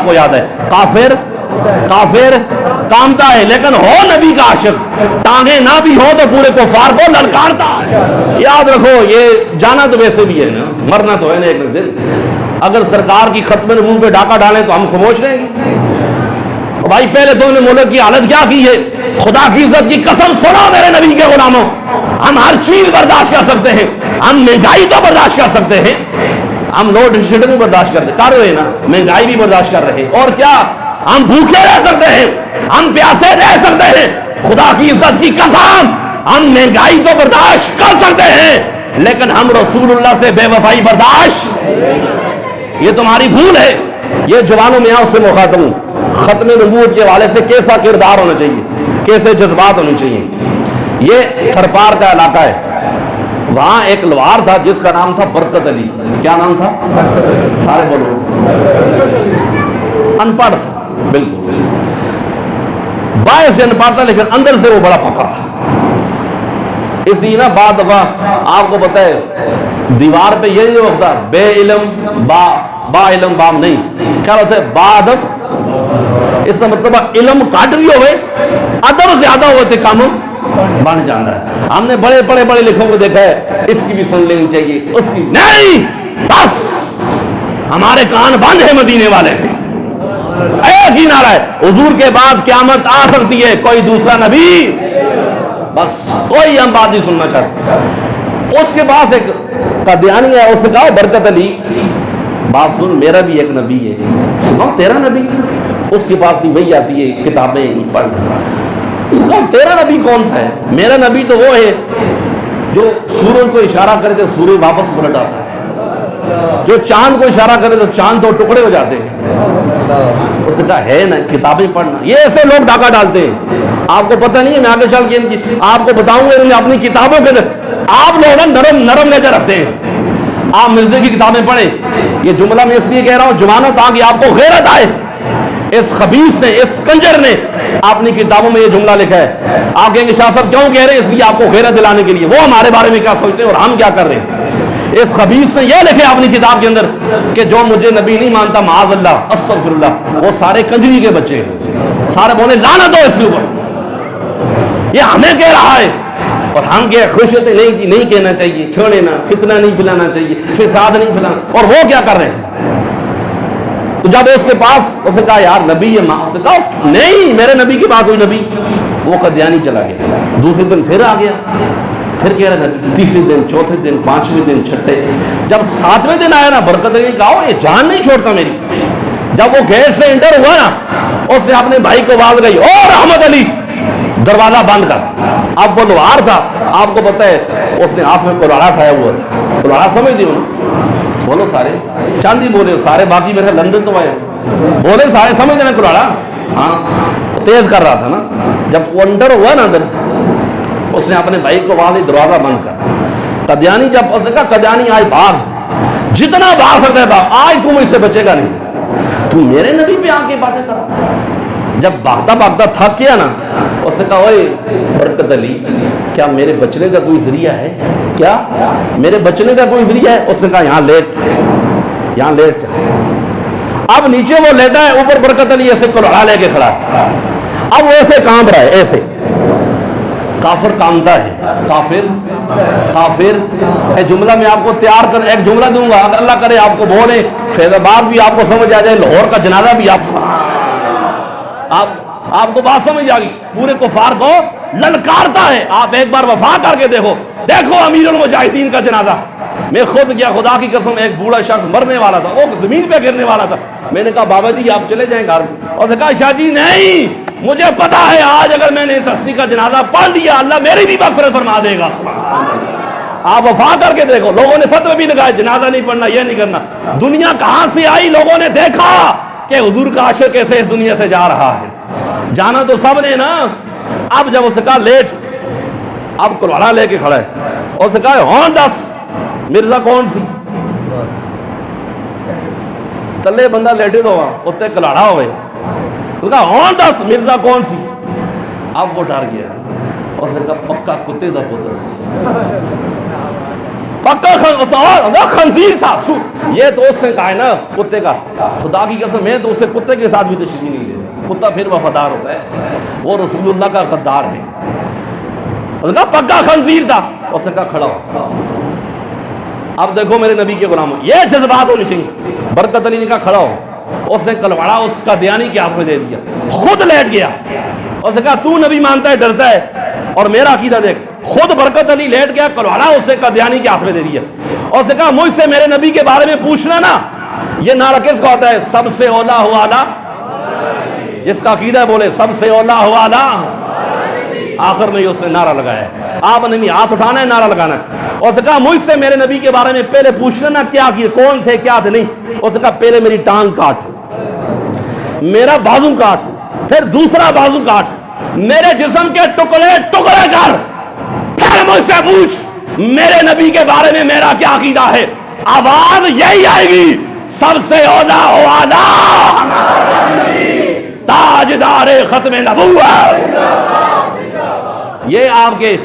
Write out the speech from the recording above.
کو یاد ہے، کافر کامتا ہے لیکن ہو نبی کا عاشق، ٹانگیں نہ بھی ہو تو پورے کفار کو للکارتا ہے۔ یاد رکھو یہ جانا تو ویسے بھی ہے نا، مرنا تو ہے نا ایک دن۔ اگر سرکار کی ختم نبوت پہ ڈاکہ ڈالیں تو ہم خاموش رہیں گے؟ بھائی پہلے تم نے ملک کی حالت کیا کی ہے؟ خدا کی عزت کی قسم سنو میرے نبی کے غلاموں، ہم ہر چیز برداشت کر سکتے ہیں، ہم مہنگائی تو برداشت کر سکتے ہیں، ہم لوڈ شیڈنگ برداشت کر رہے ہیں نا، مہنگائی بھی برداشت کر رہے ہیں، اور کیا ہم بھوکے رہ سکتے ہیں، ہم پیاسے رہ سکتے ہیں، خدا کی عزت کی قسم ہم مہنگائی تو برداشت کر سکتے ہیں لیکن ہم رسول اللہ سے بے وفائی برداشت، یہ تمہاری بھول ہے۔ یہ جوانوں میں آپ سے مخاطب ہوں، ختم نبوت کے حوالے سے کیسا کردار ہونا چاہیے، کیسے جذبات ہونے چاہیے۔ یہ تھرپار کا علاقہ ہے، وہاں ایک لوہار تھا جس کا نام تھا برکت علی۔ کیا نام تھا؟ سارے بولو۔ ان پڑھ تھا، بالکل باہر سے ان پڑھ تھا لیکن اندر سے وہ بڑا پکا تھا۔ اس لیے نا بعض دفعہ آپ کو پتہ ہے دیوار پہ یہ جو ہوتا ہے بے علم با علم بام نہیں، کیا ہوتا ہے با ادب، اس کا مطلب علم کٹ بھی ہوئے ادب زیادہ ہوئے تھے کم بن جانا ہے۔ ہم نے بڑے بڑے لکھوں کو دیکھا ہے، اس کی بھی سن لینی چاہیے، اس کی نہیں، بس ہمارے کان بند ہیں مدینے والے ہیں۔ ایک ہی نعرہ ہے، حضور کے بعد قیامت آ سکتی ہے، کوئی دوسرا نبی، بس کوئی ہم بات نہیں سننا چاہتے۔ اس کے پاس ایک قادیانی ہے، اس نے کہا برکت علی بات سن، میرا بھی ایک نبی ہے۔ سنو تیرا نبی؟ اس کے پاس ہی وہی آتی ہے کتابیں پڑھ، سنو تیرا نبی کون سا ہے؟ میرا نبی تو وہ ہے جو سورج کو اشارہ کرے تو سورج واپس پلٹ آتا ہے، جو چاند کو اشارہ کرے تو چاند تو ٹکڑے ہو جاتے ہیں۔ اس نے کہا ہے نا کتابیں پڑھنا۔ یہ ایسے لوگ ڈاکہ ڈالتے ہیں، آپ کو پتہ نہیں ہے، میں آگے چل کے آپ کو بتاؤں گا اپنی کتابوں کے آپ لوگ نرم نظر رکھتے ہیں۔ آپ مرزے کی کتابیں پڑھیں، یہ جملہ میں اس لیے کہہ رہا ہوں جوانوں تاکہ آپ کو غیرت آئے۔ اس خبیث نے، اس کنجر نے اپنی کتابوں میں یہ جملہ لکھا ہے، آپ کہیں گے شاہ صاحب کیوں کہہ رہے ہیں؟ اس لیے آپ کو غیرت دلانے کے لیے، وہ ہمارے بارے میں کیا سوچتے ہیں اور ہم کیا کر رہے ہیں۔ اس خبیث نے یہ لکھے اپنی کتاب کے اندر کہ جو مجھے نبی نہیں مانتا معاذ اللہ استغفر اللہ، وہ سارے کنجری کے بچے ہیں، سارے بولے لعنت ہو اس کے اوپر، یہ ہمیں کہہ رہا ہے۔ اور ہم کیا خوش ہوتے نہیں کہنا چاہیے، چھوڑے نا، فتنہ نہیں پھیلانا چاہیے، فساد نہیں پھیلانا، اور وہ کیا کر رہے ہیں؟ تو جب اس کے پاس اس نے کہا یار نبی ہے، اس نے کہا نہیں میرے نبی کے بعد کوئی نبی، وہ قادیانی چلا گیا۔ دوسرے دن پھر آ گیا، پھر کہہ رہا نبی، تیسرے دن، چوتھے دن، پانچویں دن، چھٹے، جب ساتویں دن آیا نا برکت علی کہا یہ جان نہیں چھوڑتا میری۔ جب وہ گیٹ سے انٹر ہوا نا، اس نے اپنے بھائی کو آواز گئی اور احمد علی دروازہ بند کر۔ اب وہ لوہار تھا، آپ کو پتہ ہے اس نے ہاتھ میں کلاڑا اٹھایا ہوا تھا، کلاڑا سمجھ دی ہوں، بولو سارے چاندی بولے سارے، باقی میرے لندن تو آئے بولے سارے سمجھ دینا کلاڑا، ہاں تیز کر رہا تھا نا۔ جب وہ انٹر ہوا نا اندر، اس نے اپنے بھائی کو وہاں سے دروازہ بند کر۔ قادیانی جب اس نے کہا قادیانی آج بھاگ، جتنا بھاگ سکتا ہے بھاگ، آج تم اس سے بچے گا نہیں، تم میرے نبی پہ آ کے باتیں کر۔ جب بھاگتا تھک گیا نا، اس نے کہا اوے برکت علی کیا میرے بچنے کا کوئی ذریعہ ہے؟ کیا میرے بچنے کا کوئی ذریعہ ہے؟ اس نے کہا یہاں لیٹ چل۔ اب نیچے وہ لیٹا ہے، اوپر برکت علی ایسے کلاڑا لے کے کھڑا ہے، اب وہ ایسے کانپ رہا ہے، ایسے کافر کامتا ہے، کافر ایک جملہ میں آپ کو تیار کر، ایک جملہ دوں گا، اگر اللہ کرے آپ کو بولے فیض آباد بھی آپ کو سمجھ آ جائے، لاہور کا جنازہ بھی آپ کو بات سمجھ آ گئی، پورے کفار کو للکارتا ہے۔ آپ ایک بار وفا کر کے دیکھو امیر المجاہدین کا جنازہ، میں خود کیا خدا کی قسم، ایک بوڑھا شخص مرنے والا تھا، وہ زمین پہ گرنے والا تھا، میں نے کہا بابا جی آپ چلے جائیں گھر، اور نے کہا شاہ جی نہیں، مجھے پتا ہے آج اگر میں نے اس ہستی کا جنازہ پڑھ لیا اللہ میری بھی مغفرت فرما دے گا۔ آپ وفا کر کے دیکھو، لوگوں نے فتوے بھی لگائے جنازہ نہیں پڑھنا، یہ نہیں کرنا، دنیا کہاں سے آئی، لوگوں نے دیکھا کہ حضور کا عاشق کیسے اس دنیا سے جا رہا ہے، جانا تو سب نے نا۔ اب جب اس نے کہا لیٹ، اب کلاڑا لے کے کھڑا ہے، اور اس نے کہا ہون دس مرزا کون سی، تلے بندہ لیٹے تو ہوا اتنے کلاڑا ہوئے، اس نے کہا ہون دس مرزا کون سی۔ اب وہ ڈر گیا، اور اس نے کہا پکا کتے دا پتر، پکا خنزیر تھا. یہ تو اس نے کہا ہے نا کتے کا, خدا کی قسم میں تو اسے کتے کے ساتھ بھی تشبیہ نہیں دیتا. کتا پھر وفادار ہوتا ہے, وہ رسول اللہ کا غدار ہے. اس نے کہا پکا خنزیر تھا. اس نے کہا کھڑا ہو. اب دیکھو میرے نبی کے غلاموں, یہ جذبات ہونی چاہیے. برکت علی نے کہا کھڑا ہو. اس نے کلواڑا اس کا دیانی کے ہاتھ میں دے دیا, خود لیٹ گیا. اس نے کہا تو نبی مانتا ہے ڈرتا ہے, اور میرا عقیدہ دیکھ. خود برکت علی لیٹ گیا, کلواڑا اس نے قادیانی کے ہاتھ میں دے دیا. اور اس نے کہا مجھ سے میرے نبی کے بارے میں پوچھنا نا. یہ نعرہ کس کا ہوتا ہے؟ سب سے اولا ہوا اعلیٰ, جس کا عقیدہ ہے بولے سب سے اولا ہوا اعلیٰ. آخر میں اس نے نعرہ لگایا ہے. آپ نے نہیں ہاتھ اٹھانا ہے, نعرہ لگانا ہے. اور اس نے کہا مجھ سے میرے نبی کے بارے میں پہلے پوچھنا نا, کیا کیے, کون تھے, کیا تھے, نہیں. اس نے کہا پہلے میری ٹانگ کاٹ, میرا بازو کاٹ, پھر دوسرا بازو کاٹ, میرے جسم کے ٹکڑے ٹکڑے کر, پھر مجھ سے پوچھ میرے نبی کے بارے میں میرا کیا عقیدہ ہے. آواز یہی آئے گی, سب سے اولا و اعلیٰ تاجدار ختم نبوت. یہ آپ کے